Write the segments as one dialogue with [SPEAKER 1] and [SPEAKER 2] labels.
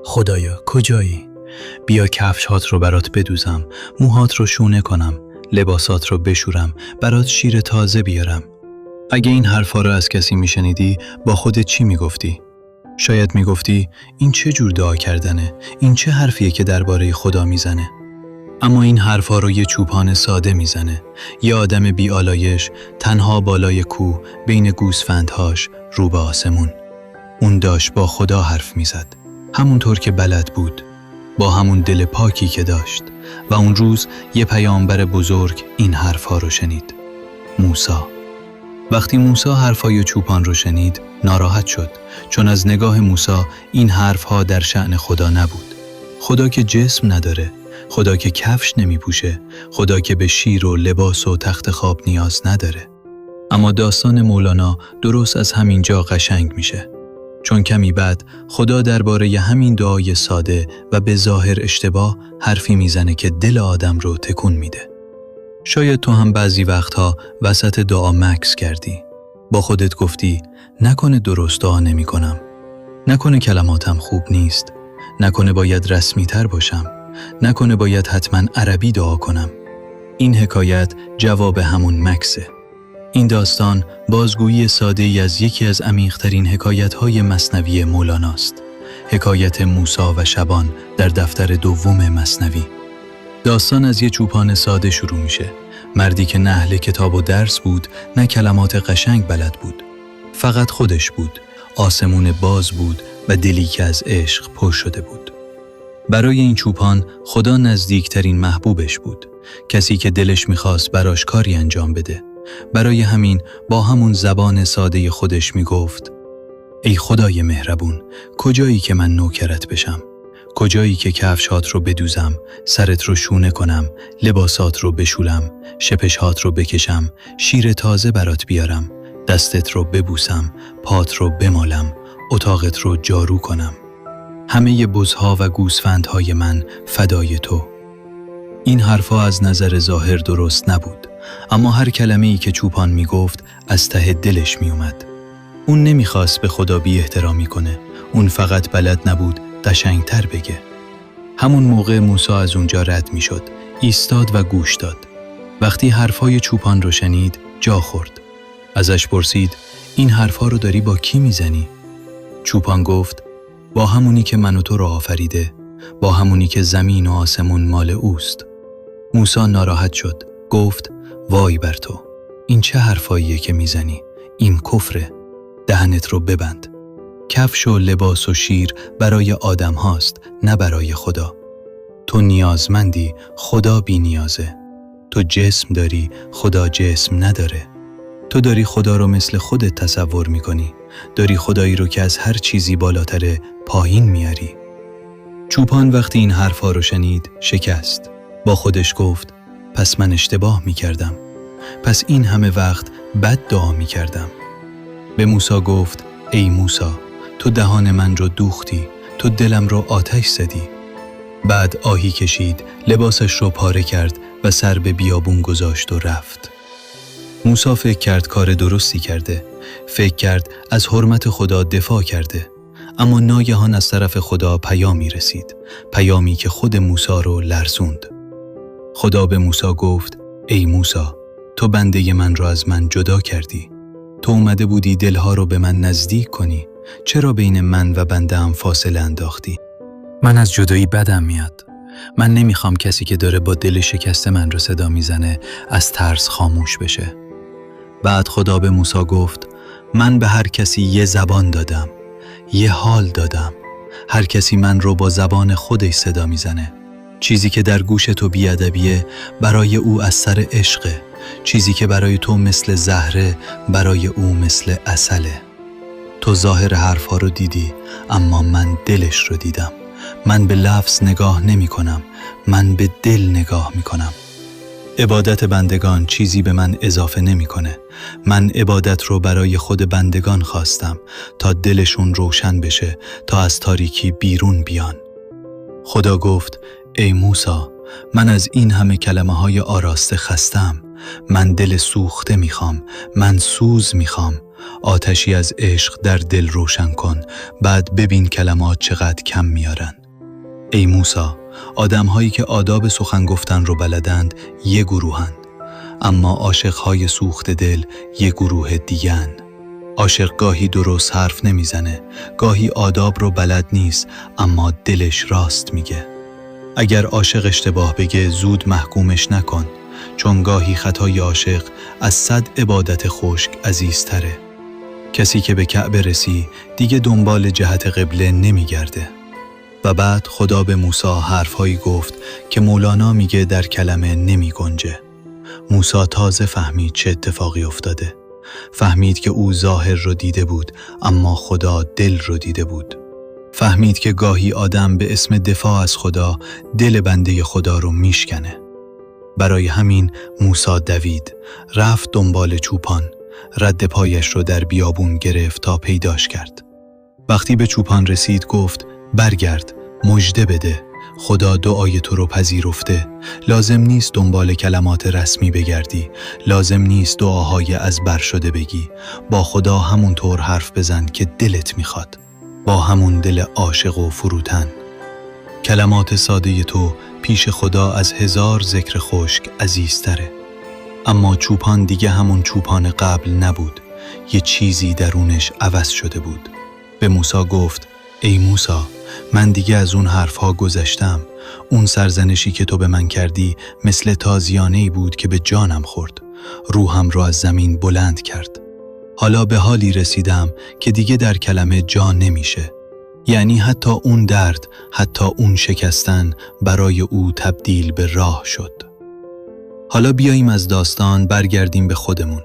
[SPEAKER 1] خدایا کجایی؟ بیا کفش‌هات رو برات بدوزم، موهات رو شونه کنم، لباسات رو بشورم، برات شیر تازه بیارم. اگه این حرفا رو از کسی میشنیدی، با خودت چی میگفتی؟ شاید میگفتی این چه جور دعا کردنه؟ این چه حرفیه که درباره خدا میزنه؟ اما این حرفا رو یه چوپان ساده میزنه، یه آدم بی‌آلایش، تنها بالای کوه، بین گوسفندهاش، رو به آسمون. اون داشت با خدا حرف میزد، همونطور که بلد بود، با همون دل پاکی که داشت. و اون روز یه پیامبر بزرگ این حرفا رو شنید، موسی. وقتی موسی حرفای چوپان رو شنید، ناراحت شد، چون از نگاه موسی این حرفها در شأن خدا نبود. خدا که جسم نداره، خدا که کفش نمی پوشه، خدا که به شیر و لباس و تخت خواب نیاز نداره. اما داستان مولانا درست از همین جا قشنگ میشه، چون کمی بعد خدا درباره همین دعای ساده و به ظاهر اشتباه حرفی میزنه که دل آدم رو تکون میده. شاید تو هم بعضی وقتها وسط دعا مکث کردی، با خودت گفتی نکنه درست دعا نمی کنم، نکنه کلماتم خوب نیست، نکنه باید رسمی تر باشم، نکنه باید حتما عربی دعا کنم. این حکایت جواب همون مکثه. این داستان بازگویی ساده‌ای از یکی از عمیق‌ترین حکایت‌های مثنوی مولاناست، حکایت موسی و شبان در دفتر دوم مثنوی. داستان از یه چوپان ساده شروع میشه، مردی که نه اهل کتاب و درس بود، نه کلمات قشنگ بلد بود. فقط خودش بود، آسمون باز بود و دلی که از عشق پر شده بود. برای این چوپان خدا نزدیکترین محبوبش بود، کسی که دلش میخواست براش کاری انجام بده. برای همین با همون زبان ساده خودش میگفت ای خدای مهربون، کجایی که من نوکرت بشم؟ کجایی که کفشات رو بدوزم، سرت رو شونه کنم، لباسات رو بشولم، شپشهات رو بکشم، شیر تازه برات بیارم، دستت رو ببوسم، پات رو بمالم، اتاقت رو جارو کنم. همه بزها و گوسفندهای من فدای تو. این حرفا از نظر ظاهر درست نبود، اما هر کلمه‌ای که چوپان میگفت از ته دلش میومد. اون نمیخواست به خدا بی احترامی کنه، اون فقط بلد نبود قشنگتر بگه. همون موقع موسی از اونجا رد میشد، ایستاد و گوش داد. وقتی حرفای چوپان رو شنید جا خورد. ازش پرسید این حرفا رو داری با کی میزنی؟ چوپان گفت با همونی که من و تو رو آفریده، با همونی که زمین و آسمون مال اوست. موسی ناراحت شد، گفت وای بر تو، این چه حرفاییه که میزنی؟ این کفره، دهنت رو ببند. کفش و لباس و شیر برای آدم هاست، نه برای خدا. تو نیازمندی، خدا بی نیازه. تو جسم داری، خدا جسم نداره. تو داری خدا رو مثل خودت تصور میکنی، داری خدایی رو که از هر چیزی بالاتره پایین میاری. چوپان وقتی این حرفا رو شنید شکست. با خودش گفت پس من اشتباه میکردم، پس این همه وقت بد دعا میکردم. به موسی گفت ای موسی، تو دهان من رو دوختی، تو دلم رو آتش زدی. بعد آهی کشید، لباسش رو پاره کرد و سر به بیابون گذاشت و رفت. موسی فکر کرد کار درستی کرده، فکر کرد از حرمت خدا دفاع کرده، اما ناگهان از طرف خدا پیامی رسید، پیامی که خود موسی رو لرزوند. خدا به موسی گفت ای موسی، تو بنده من رو از من جدا کردی، تو اومده بودی دلها رو به من نزدیک کنی، چرا بین من و بنده‌ام فاصله انداختی؟ من از جدایی بدم میاد. من نمیخوام کسی که داره با دل شکست من رو صدا میزنه از ترس خاموش بشه. بعد خدا به موسی گفت من به هر کسی یه زبان دادم، یه حال دادم. هر کسی من رو با زبان خودش صدا میزنه. چیزی که در گوش تو بیادبیه برای او از سر عشقه، چیزی که برای تو مثل زهره برای او مثل عسله. تو ظاهر حرفا رو دیدی، اما من دلش رو دیدم. من به لفظ نگاه نمی کنم، من به دل نگاه می کنم. عبادت بندگان چیزی به من اضافه نمی کنه. من عبادت رو برای خود بندگان خواستم تا دلشون روشن بشه، تا از تاریکی بیرون بیان. خدا گفت ای موسی، من از این همه کلمه های آراسته خستم. من دل سوخته میخوام، من سوز میخوام. آتشی از عشق در دل روشن کن، بعد ببین کلمات چقدر کم میارن. ای موسی، آدم‌هایی که آداب سخن گفتن رو بلدند یه گروهند، اما عاشق‌های سوخت دل یه گروه دیگه‌ن. عاشق گاهی درست حرف نمیزنه، گاهی آداب رو بلد نیست، اما دلش راست میگه. اگر عاشق اشتباه بگه زود محکومش نکن، چون گاهی خطای عاشق از 100 عبادت خشک عزیزتره. کسی که به کعبه رسی دیگه دنبال جهت قبله نمیگرده. و بعد خدا به موسی حرفهایی گفت که مولانا میگه در کلمه نمی گنجه. موسی تازه فهمید چه اتفاقی افتاده. فهمید که او ظاهر رو دیده بود، اما خدا دل رو دیده بود. فهمید که گاهی آدم به اسم دفاع از خدا دل بنده خدا رو میشکنه. برای همین موسی دوید، رفت دنبال چوپان، رد پایش رو در بیابون گرفت تا پیداش کرد. وقتی به چوپان رسید گفت برگرد، مژده بده، خدا دعای تو رو پذیرفته. لازم نیست دنبال کلمات رسمی بگردی، لازم نیست دعاهای از بر شده بگی. با خدا همونطور حرف بزن که دلت میخواد، با همون دل عاشق و فروتن. کلمات ساده تو پیش خدا از 1000 ذکر خشک عزیزتره. اما چوپان دیگه همون چوپان قبل نبود، یه چیزی درونش عوض شده بود. به موسی گفت ای موسی، من دیگه از اون حرفها گذشتم. اون سرزنشی که تو به من کردی مثل تازیانه‌ای بود که به جانم خورد، روحم رو از زمین بلند کرد. حالا به حالی رسیدم که دیگه در کلمه جا نمیشه. یعنی حتی اون درد، حتی اون شکستن برای او تبدیل به راه شد. حالا بیاییم از داستان برگردیم به خودمون.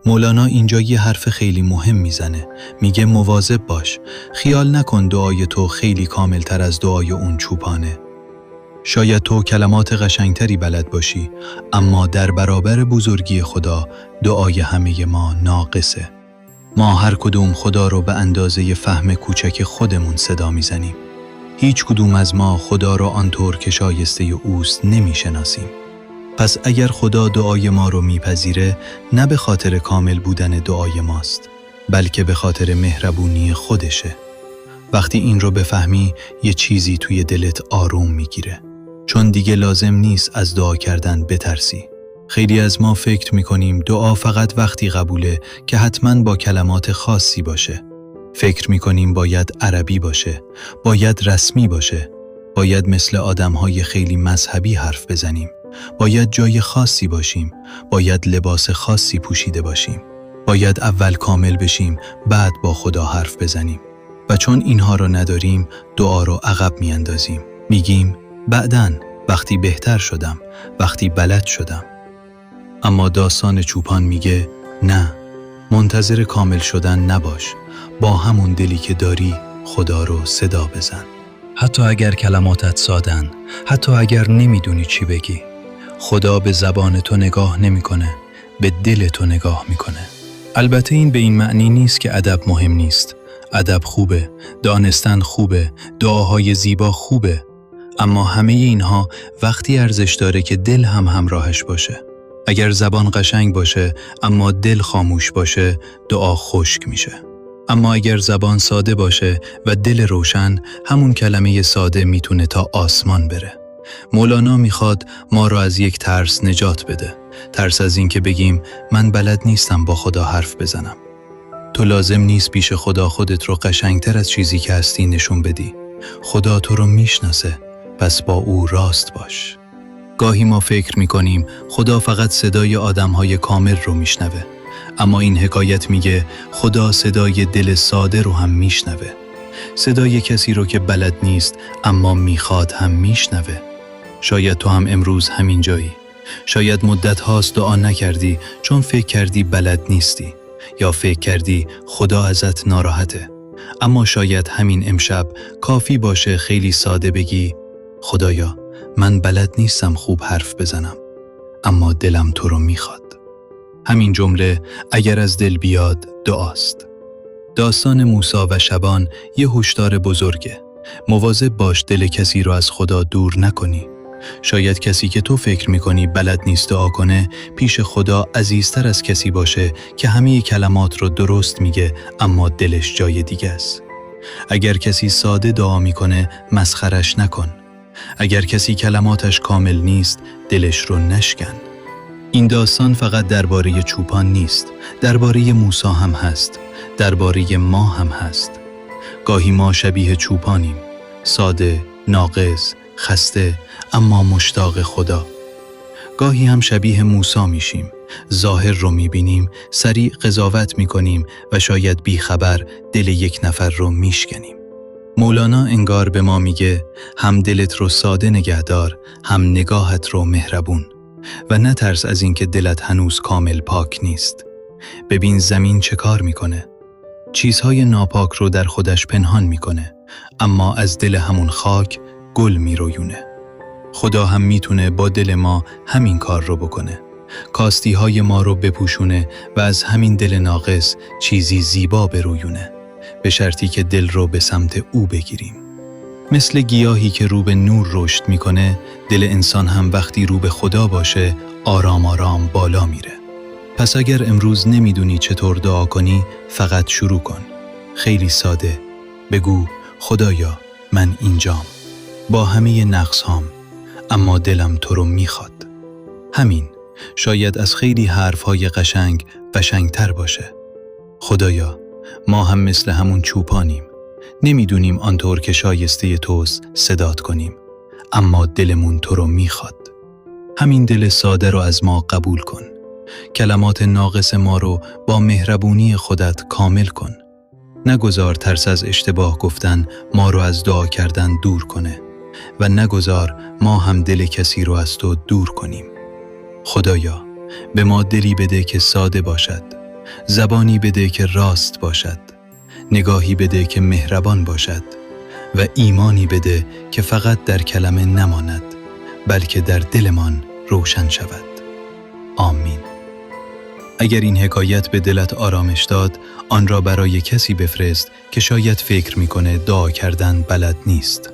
[SPEAKER 1] مولانا اینجا یه حرف خیلی مهم میزنه. میگه مواظب باش، خیال نکن دعای تو خیلی کاملتر از دعای اون چوپانه. شاید تو کلمات قشنگتری بلد باشی، اما در برابر بزرگی خدا دعای همه ما ناقصه. ما هر کدوم خدا رو به اندازه فهم کوچک خودمون صدا میزنیم. هیچ کدوم از ما خدا رو آنطور که شایسته اوست نمیشناسیم. پس اگر خدا دعای ما رو میپذیره، نه به خاطر کامل بودن دعای ماست، بلکه به خاطر مهربونی خودشه. وقتی این رو بفهمی، یه چیزی توی دلت آروم میگیره، چون دیگه لازم نیست از دعا کردن بترسی. خیلی از ما فکر میکنیم دعا فقط وقتی قبوله که حتما با کلمات خاصی باشه. فکر میکنیم باید عربی باشه، باید رسمی باشه، باید مثل آدمهای خیلی مذهبی حرف بزنیم، باید جای خاصی باشیم، باید لباس خاصی پوشیده باشیم، باید اول کامل بشیم بعد با خدا حرف بزنیم. و چون اینها رو نداریم، دعا رو عقب میاندازیم. میگیم بعداً، وقتی بهتر شدم، وقتی بلد شدم. اما داستان چوپان میگه نه، منتظر کامل شدن نباش، با همون دلی که داری خدا رو صدا بزن. حتی اگر کلماتت سادن، حتی اگر نمیدونی چی بگی، خدا به زبان تو نگاه نمیکنه، به دل تو نگاه میکنه. البته این به این معنی نیست که ادب مهم نیست. ادب خوبه، دانستن خوبه، دعاهای زیبا خوبه، اما همه اینها وقتی ارزش داره که دل هم همراهش باشه. اگر زبان قشنگ باشه اما دل خاموش باشه، دعا خشک میشه. اما اگر زبان ساده باشه و دل روشن، همون کلمه ساده میتونه تا آسمان بره. مولانا میخواد ما رو از یک ترس نجات بده. ترس از این که بگیم من بلد نیستم با خدا حرف بزنم. تو لازم نیست پیش خدا خودت رو قشنگتر از چیزی که هستی نشون بدی. خدا تو رو میشناسه، پس با او راست باش. گاهی ما فکر میکنیم خدا فقط صدای آدمهای کامل رو میشنوه، اما این حکایت میگه خدا صدای دل ساده رو هم میشنوه. صدای کسی رو که بلد نیست اما میخواد هم میشنوه. شاید تو هم امروز همین جایی. شاید مدت هاست دعا نکردی چون فکر کردی بلد نیستی، یا فکر کردی خدا ازت ناراحته. اما شاید همین امشب کافی باشه خیلی ساده بگی خدایا، من بلد نیستم خوب حرف بزنم، اما دلم تو رو میخواد. همین جمله اگر از دل بیاد دعاست. داستان موسی و شبان یه هشدار بزرگه. مواظب باش دل کسی رو از خدا دور نکنی. شاید کسی که تو فکر میکنی بلد نیست دعا کنه پیش خدا عزیزتر از کسی باشه که همه کلمات رو درست میگه اما دلش جای دیگه است. اگر کسی ساده دعا میکنه مسخرش نکن. اگر کسی کلماتش کامل نیست دلش رو نشکن. این داستان فقط درباره چوپان نیست، درباره موسی هم هست، درباره ما هم هست. گاهی ما شبیه چوپانیم، ساده، ناقص، خسته، اما مشتاق خدا. گاهی هم شبیه موسی میشیم، ظاهر رو میبینیم، سریع قضاوت میکنیم و شاید بیخبر دل یک نفر رو میشکنیم. مولانا انگار به ما میگه هم دلت رو ساده نگهدار، هم نگاهت رو مهربون و نترس از اینکه دلت هنوز کامل پاک نیست. ببین زمین چه کار میکنه. چیزهای ناپاک رو در خودش پنهان میکنه، اما از دل همون خاک گل میرویونه. خدا هم میتونه با دل ما همین کار رو بکنه. کاستی های ما رو بپوشونه و از همین دل ناقص چیزی زیبا برویونه، به شرطی که دل رو به سمت او بگیریم. مثل گیاهی که رو به نور رشد میکنه، دل انسان هم وقتی رو به خدا باشه آرام آرام بالا میره. پس اگر امروز نمیدونی چطور دعا کنی، فقط شروع کن. خیلی ساده. بگو خدایا من اینجام، با همه نقص هام، اما دلم تو رو میخواد. همین شاید از خیلی حرفهای قشنگتر باشه. خدایا ما هم مثل همون چوپانیم، نمیدونیم آنطور که شایسته توست صدات کنیم، اما دلمون تو رو میخواد. همین دل ساده رو از ما قبول کن. کلمات ناقص ما رو با مهربونی خودت کامل کن. نگذار ترس از اشتباه گفتن ما رو از دعا کردن دور کنه و نگذار ما هم دل کسی رو از تو دور کنیم. خدایا به ما دلی بده که ساده باشد، زبانی بده که راست باشد، نگاهی بده که مهربان باشد و ایمانی بده که فقط در کلمه نماند بلکه در دلمان روشن شود. آمین. اگر این حکایت به دلت آرامش داد، آن را برای کسی بفرست که شاید فکر میکنه دعا کردن بلد نیست.